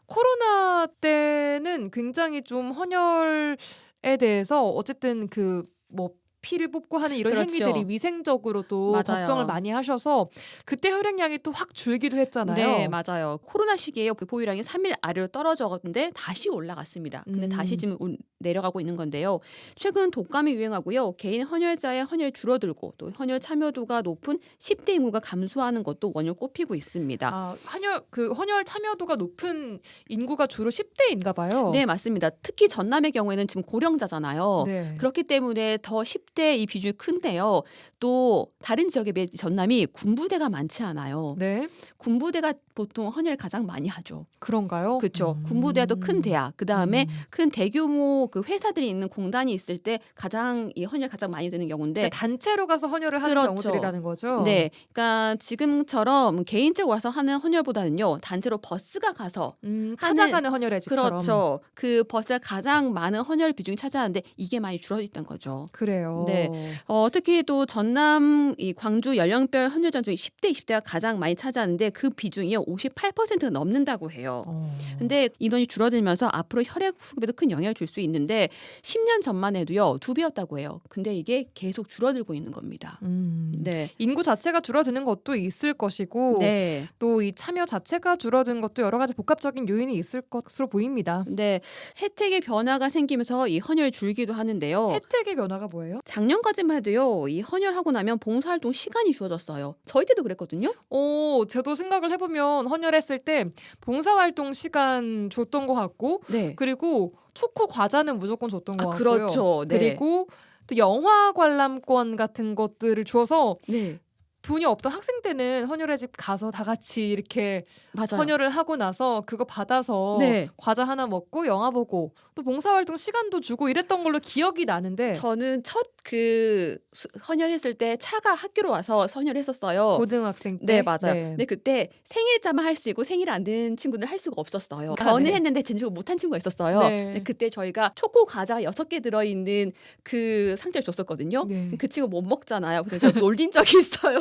코로나 때는 굉장히 좀 헌혈에 대해서 어쨌든 그 뭐 피를 뽑고 하는 이런
그렇죠.
행위들이 위생적으로도
맞아요.
걱정을 많이 하셔서 그때 혈액량이 또 확 줄기도 했잖아요.
네, 맞아요. 코로나 시기에 보유량이 3일 아래로 떨어졌는데 다시 올라갔습니다. 근데 다시 지금 내려가고 있는 건데요. 최근 독감이 유행하고요. 개인 헌혈자의 헌혈이 줄어들고 또 헌혈 참여도가 높은 10대 인구가 감소하는 것도 원인으로 꼽히고 있습니다.
헌혈 참여도가 높은 인구가 주로 10대인가 봐요.
네, 맞습니다. 특히 전남의 경우에는 지금 고령자잖아요.
네.
그렇기 때문에 더 10대 이 비중이 큰데요. 또 다른 지역에 비해 전남이 군부대가 많지 않아요.
네.
군부대가 보통 헌혈을 가장 많이 하죠.
그런가요?
그렇죠. 군부대도 큰 대학, 그 다음에 큰 대규모 그 회사들이 있는 공단이 있을 때 가장 이 헌혈 가장 많이 되는 경우인데
그러니까 단체로 가서 헌혈을 하는
그렇죠.
경우들이라는 거죠.
네, 그러니까 지금처럼 개인적으로 와서 하는 헌혈보다는요 단체로 버스가 가서
찾아가는 헌혈의 집처럼.
그렇죠. 그 버스가 가장 많은 헌혈 비중이 차지하는데 이게 많이 줄어있던 거죠.
그래요.
네. 특히 또 전남 이 광주 연령별 헌혈자 중에 10대, 20대가 가장 많이 차지하는데 그 비중이요 58%가 넘는다고 해요. 근데 인원이 줄어들면서 앞으로 혈액 수급에도 큰 영향을 줄 수 있는데 10년 전만 해도요 2배였다고 해요. 근데 이게 계속 줄어들고 있는 겁니다. 네.
인구 자체가 줄어드는 것도 있을 것이고
네.
또 이 참여 자체가 줄어든 것도 여러 가지 복합적인 요인이 있을 것으로 보입니다.
네. 혜택의 변화가 생기면서 이 헌혈이 줄기도 하는데요.
혜택의 변화가 뭐예요?
작년까지만 해도요. 이 헌혈하고 나면 봉사활동 시간이 주어졌어요. 저희 때도 그랬거든요.
저도 생각을 해보면 헌혈했을 때 봉사활동 시간 줬던 것 같고
네.
그리고 초코 과자는 무조건 줬던 것 같고요.
그렇죠. 네.
그리고 또 영화 관람권 같은 것들을 줘서
네.
돈이 없던 학생 때는 헌혈의 집 가서 다 같이 이렇게
맞아요.
헌혈을 하고 나서 그거 받아서
네.
과자 하나 먹고 영화 보고 또 봉사활동 시간도 주고 이랬던 걸로 기억이 나는데
저는 첫 그 헌혈했을 때 차가 학교로 와서 헌혈했었어요.
고등학생 때
네, 맞아요.
네.
근데 그때 생일자만 할 수 있고 생일 안 된 친구는 할 수가 없었어요.
아,
저는
네.
했는데 제주가 못한 친구가 있었어요.
네.
근데 그때 저희가 초코 과자 6개 들어있는 그 상자를 줬었거든요.
네.
그 친구 못 먹잖아요. 그래서 저 놀린 적이 있어요.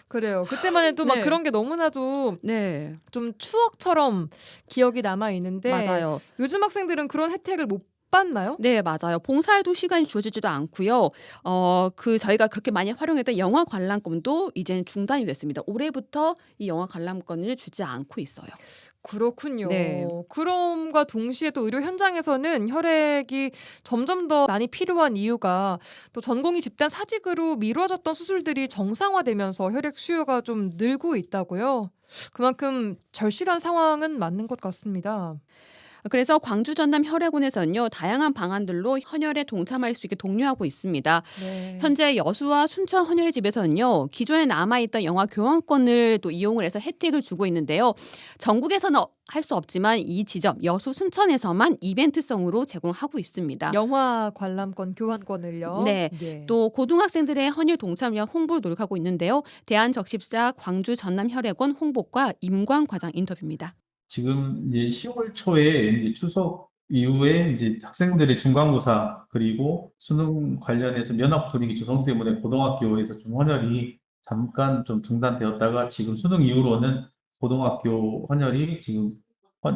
그래요. 그때만 해도 막
네.
그런 게 너무나도
네,
좀 추억처럼 기억이 남아 있는데
맞아요.
요즘 학생들은 그런 혜택을 못 받나요?
네, 맞아요. 봉사활동 시간이 주어지지도 않고요. 저희가 그렇게 많이 활용했던 영화 관람권도 이제는 중단이 됐습니다. 올해부터 이 영화 관람권을 주지 않고 있어요.
그렇군요.
네.
그럼과 동시에 또 의료 현장에서는 혈액이 점점 더 많이 필요한 이유가 또 전공의 집단 사직으로 미뤄졌던 수술들이 정상화되면서 혈액 수요가 좀 늘고 있다고요. 그만큼 절실한 상황은 맞는 것 같습니다.
그래서 광주 전남 혈액원에서는요, 다양한 방안들로 헌혈에 동참할 수 있게 독려하고 있습니다.
네.
현재 여수와 순천 헌혈의 집에서는요, 기존에 남아있던 영화 교환권을 또 이용을 해서 혜택을 주고 있는데요. 전국에서는 할 수 없지만 이 지점 여수 순천에서만 이벤트성으로 제공하고 있습니다.
영화 관람권 교환권을요.
네.
예.
또 고등학생들의 헌혈 동참을 위한 홍보를 노력하고 있는데요. 대한적십자 광주 전남 혈액원 홍보과 임광 과장 인터뷰입니다.
지금 이제 10월 초에 이제 추석 이후에 이제 학생들의 중간고사 그리고 수능 관련해서 면학 분위기 조성 때문에 고등학교에서 좀 헌혈이 잠깐 좀 중단되었다가 지금 수능 이후로는 고등학교 헌혈이 지금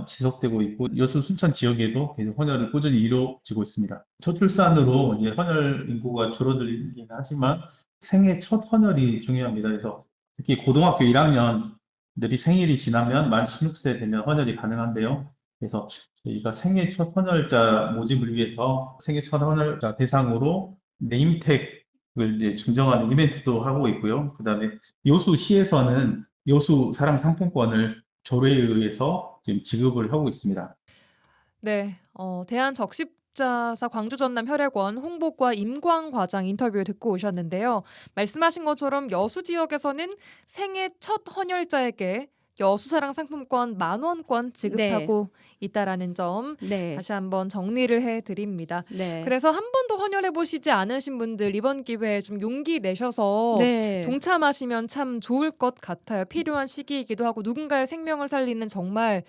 지속되고 있고 여수 순천 지역에도 계속 헌혈을 꾸준히 이루어지고 있습니다. 저출산으로 이제 헌혈 인구가 줄어들긴 하지만 생애 첫 헌혈이 중요합니다. 그래서 특히 고등학교 1학년들이 생일이 지나면 만 16세 되면 헌혈이 가능한데요. 그래서 저희가 생애 첫 헌혈자 모집을 위해서 생애 첫 헌혈자 대상으로 네임택을 이제 증정하는 이벤트도 하고 있고요. 그다음에 여수시에서는 여수 사랑 상품권을 조례에 의해서 지금 지급을 하고 있습니다.
네. 대한적십자사 광주 전남 혈액원 홍보과 임광 과장 인터뷰 듣고 오셨는데요. 말씀하신 것처럼 여수 지역에서는 생애 첫 헌혈자에게 여수사랑 상품권 10,000원권 지급하고 있다라는 점
네.
다시 한번 정리를 해드립니다.
네.
그래서 한 번도 헌혈해 보시지 않으신 분들 이번 기회에 좀 용기 내셔서
네.
동참하시면 참 좋을 것 같아요. 필요한 시기이기도 하고 누군가의 생명을 살리는 정말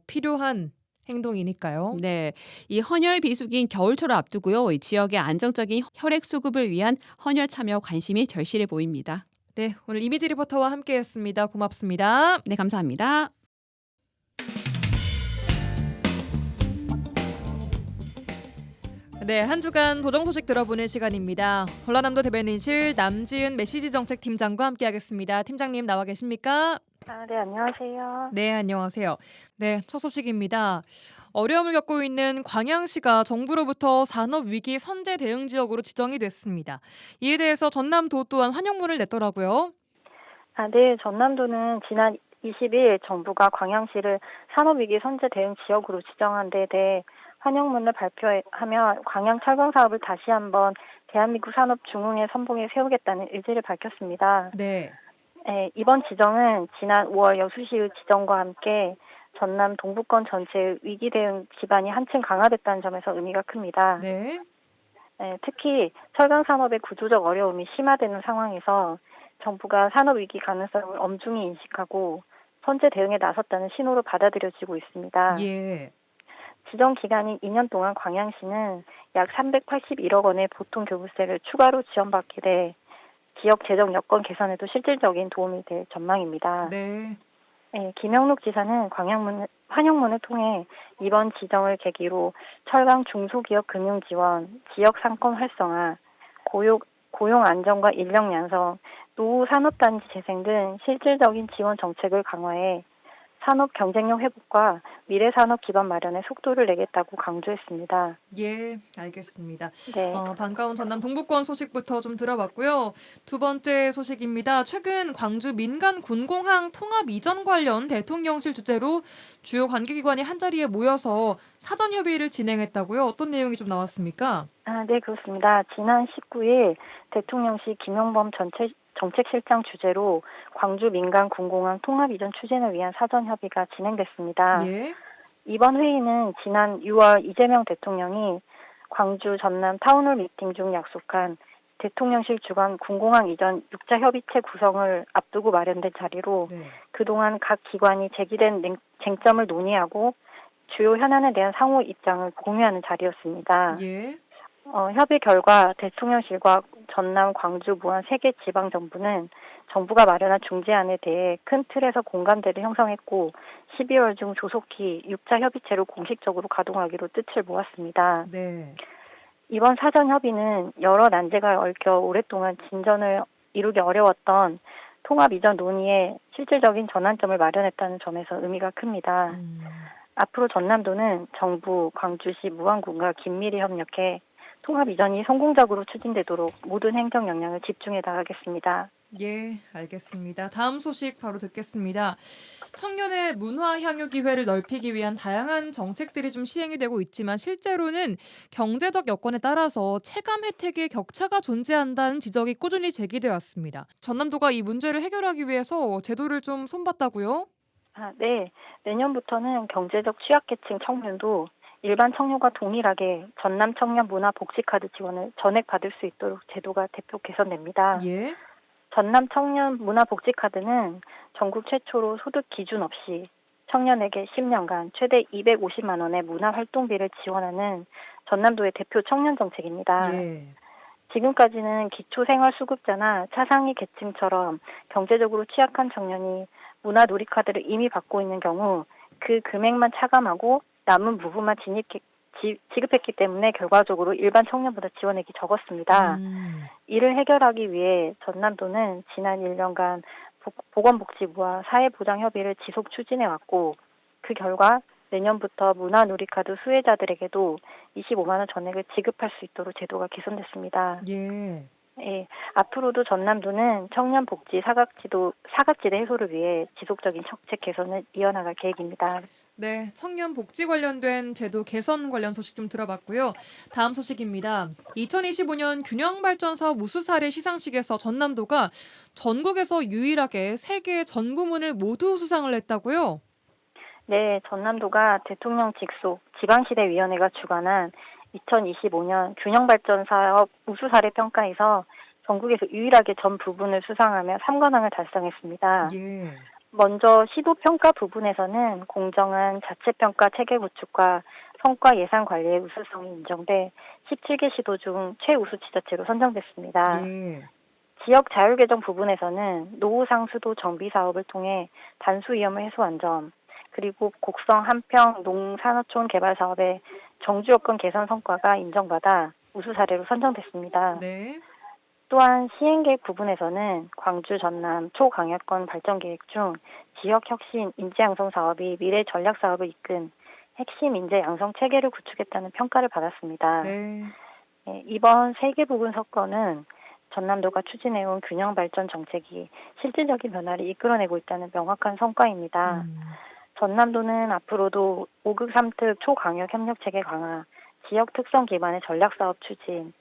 필요한 행동이니까요.
네, 이 헌혈 비수기인 겨울철을 앞두고요. 이 지역의 안정적인 혈액 수급을 위한 헌혈 참여 관심이 절실해 보입니다.
네, 오늘 이미지 리포터와 함께했습니다. 고맙습니다.
네, 감사합니다.
네, 한 주간 도정 소식 들어보는 시간입니다. 전라남도 대변인실 남지은 메시지 정책 팀장과 함께하겠습니다. 팀장님 나와 계십니까?
네, 안녕하세요.
네, 안녕하세요. 네, 첫 소식입니다. 어려움을 겪고 있는 광양시가 정부로부터 산업위기 선제 대응 지역으로 지정이 됐습니다. 이에 대해서 전남도 또한 환영문을 냈더라고요.
네, 전남도는 지난 20일 정부가 광양시를 산업위기 선제 대응 지역으로 지정한 데 대해 환영문을 발표하며 광양 철강 사업을 다시 한번 대한민국 산업 중흥의 선봉에 세우겠다는 의지를 밝혔습니다.
네.
이번 지정은 지난 5월 여수시의 지정과 함께 전남 동부권 전체의 위기 대응 기반이 한층 강화됐다는 점에서 의미가 큽니다.
네.
특히 철강 산업의 구조적 어려움이 심화되는 상황에서 정부가 산업 위기 가능성을 엄중히 인식하고 선제 대응에 나섰다는 신호로 받아들여지고 있습니다.
예.
지정 기간인 2년 동안 광양시는 약 381억 원의 보통 교부세를 추가로 지원받게 돼 지역 재정 여건 개선에도 실질적인 도움이 될 전망입니다.
네.
김영록 지사는 환영문을 통해 이번 지정을 계기로 철강 중소기업 금융 지원, 지역 상권 활성화, 고용 안정과 인력 양성, 노후 산업단지 재생 등 실질적인 지원 정책을 강화해 산업 경쟁력 회복과 미래 산업 기반 마련에 속도를 내겠다고 강조했습니다.
예, 알겠습니다.
네.
반가운 전남 동부권 소식부터 좀 들어봤고요. 두 번째 소식입니다. 최근 광주 민간 군공항 통합 이전 관련 대통령실 주재로 주요 관계기관이 한자리에 모여서 사전 협의를 진행했다고요. 어떤 내용이 좀 나왔습니까?
네, 그렇습니다. 지난 19일 대통령실 김용범 정책실장 주재로 광주 민간 군공항 통합 이전 추진을 위한 사전 협의가 진행됐습니다.
예.
이번 회의는 지난 6월 이재명 대통령이 광주 전남 타운홀 미팅 중 약속한 대통령실 주관 군공항 이전 6자 협의체 구성을 앞두고 마련된 자리로
네.
그동안 각 기관이 제기된 쟁점을 논의하고 주요 현안에 대한 상호 입장을 공유하는 자리였습니다.
예.
협의 결과 대통령실과 전남, 광주, 무안 3개 지방정부는 정부가 마련한 중재안에 대해 큰 틀에서 공감대를 형성했고 12월 중 조속히 6차 협의체를 공식적으로 가동하기로 뜻을 모았습니다.
네.
이번 사전 협의는 여러 난제가 얽혀 오랫동안 진전을 이루기 어려웠던 통합 이전 논의에 실질적인 전환점을 마련했다는 점에서 의미가 큽니다. 앞으로 전남도는 정부, 광주시, 무안군과 긴밀히 협력해 통합 이전이 성공적으로 추진되도록 모든 행정 역량을 집중해 나가겠습니다.
예, 알겠습니다. 다음 소식 바로 듣겠습니다. 청년의 문화 향유 기회를 넓히기 위한 다양한 정책들이 좀 시행이 되고 있지만 실제로는 경제적 여건에 따라서 체감 혜택의 격차가 존재한다는 지적이 꾸준히 제기되어 왔습니다. 전남도가 이 문제를 해결하기 위해서 제도를 좀 손봤다고요?
네. 내년부터는 경제적 취약계층 청년도 일반 청년과 동일하게 전남 청년 문화 복지 카드 지원을 전액 받을 수 있도록 제도가 대폭 개선됩니다.
예.
전남 청년 문화 복지 카드는 전국 최초로 소득 기준 없이 청년에게 10년간 최대 250만 원의 문화 활동비를 지원하는 전남도의 대표 청년 정책입니다.
예.
지금까지는 기초생활수급자나 차상위 계층처럼 경제적으로 취약한 청년이 문화 놀이카드를 이미 받고 있는 경우 그 금액만 차감하고 남은 부분만 지급했기 때문에 결과적으로 일반 청년보다 지원액이 적었습니다. 이를 해결하기 위해 전남도는 지난 1년간 보건복지부와 사회보장협의를 지속 추진해왔고 그 결과 내년부터 문화놀이카드 수혜자들에게도 25만 원 전액을 지급할 수 있도록 제도가 개선됐습니다.
예.
예, 앞으로도 전남도는 청년 복지 사각지대 해소를 위해 지속적인 정책 개선을 이어나갈 계획입니다.
네, 청년 복지 관련된 제도 개선 관련 소식 좀 들어봤고요. 다음 소식입니다. 2025년 균형발전사업 우수 사례 시상식에서 전남도가 전국에서 유일하게 3개 전 부문을 모두 수상을 했다고요?
네, 전남도가 대통령 직속 지방시대위원회가 주관한 2025년 균형발전사업 우수 사례 평가에서 전국에서 유일하게 전 부분을 수상하며 3관왕을 달성했습니다.
예.
먼저 시도평가 부분에서는 공정한 자체평가 체계 구축과 성과 예산 관리의 우수성이 인정돼 17개 시도 중 최우수 지자체로 선정됐습니다.
예.
지역 자율개정 부분에서는 노후상수도 정비 사업을 통해 단수 위험을 해소한 점, 그리고 곡성 한평 농산어촌 개발 사업의 정주 여건 개선 성과가 인정받아 우수 사례로 선정됐습니다.
네.
또한 시행계획 부분에서는 광주 전남 초강역권 발전 계획 중 지역 혁신 인재 양성 사업이 미래 전략 사업을 이끈 핵심 인재 양성 체계를 구축했다는 평가를 받았습니다.
네.
이번 3개 부분 석권은 전남도가 추진해온 균형 발전 정책이 실질적인 변화를 이끌어내고 있다는 명확한 성과입니다. 전남도는 앞으로도 5극 3특 초강역 협력 체계 강화, 지역 특성 기반의 전략 사업 추진,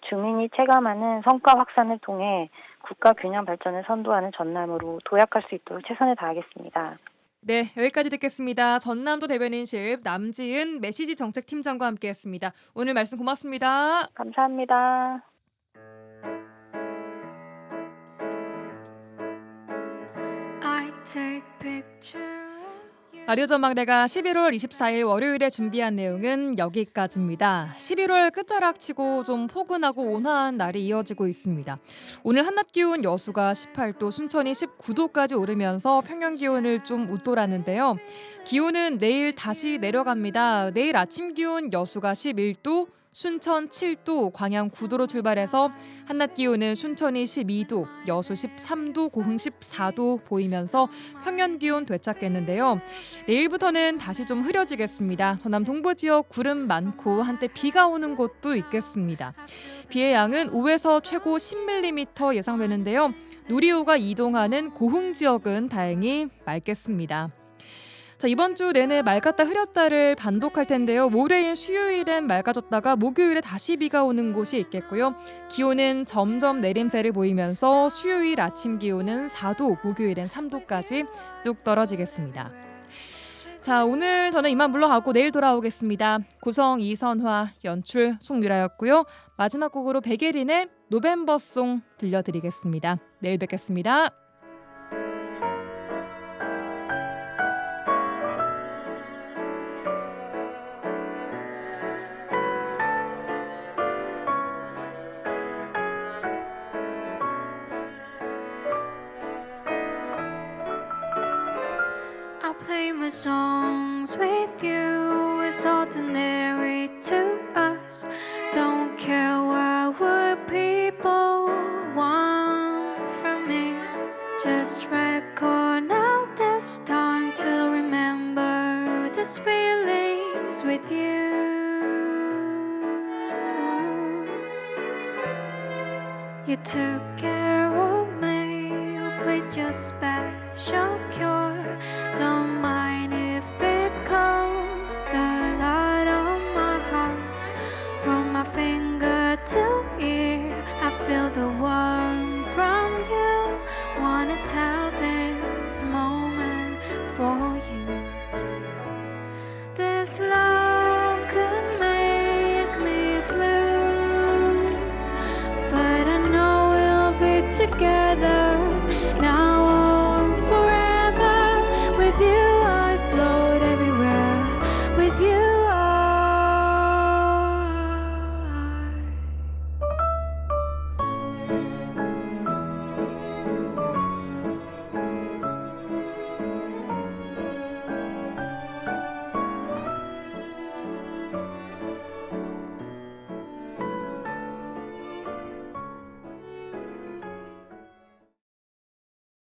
주민이 체감하는 성과 확산을 통해 국가 균형 발전을 선도하는 전남으로 도약할 수 있도록 최선을 다하겠습니다.
네, 여기까지 듣겠습니다. 전남도 대변인실 남지은 메시지 정책팀장과 함께했습니다. 오늘 말씀 고맙습니다.
감사합니다.
라디오 막내가 11월 24일 월요일에 준비한 내용은 여기까지입니다. 11월 끝자락 치고 좀 포근하고 온화한 날이 이어지고 있습니다. 오늘 한낮 기온 여수가 18도, 순천이 19도까지 오르면서 평년 기온을 좀 웃돌았는데요. 기온은 내일 다시 내려갑니다. 내일 아침 기온 여수가 11도, 순천 7도, 광양 9도로 출발해서 한낮 기온은 순천이 12도, 여수 13도, 고흥 14도 보이면서 평년 기온 되찾겠는데요. 내일부터는 다시 좀 흐려지겠습니다. 전남 동부 지역 구름 많고 한때 비가 오는 곳도 있겠습니다. 비의 양은 5에서 최고 10mm 예상되는데요. 누리호가 이동하는 고흥 지역은 다행히 맑겠습니다. 자, 이번 주 내내 맑았다 흐렸다를 반복할 텐데요. 모레인 수요일엔 맑아졌다가 목요일에 다시 비가 오는 곳이 있겠고요. 기온은 점점 내림세를 보이면서 수요일 아침 기온은 4도, 목요일엔 3도까지 뚝 떨어지겠습니다. 자, 오늘 저는 이만 물러가고 내일 돌아오겠습니다. 고성 이선화, 연출 송유라였고요. 마지막 곡으로 백예린의 노벰버송 들려드리겠습니다. 내일 뵙겠습니다.
my songs with you. It's ordinary to us. Don't care what would people want from me. Just record now this time to remember this feelings with you. You took care of me with your special cure. Don't mind if it costs a lot on my heart. From my finger to ear, I feel the warmth from you. Wanna tell this moment for you. This love could make me blue, but I know we'll be together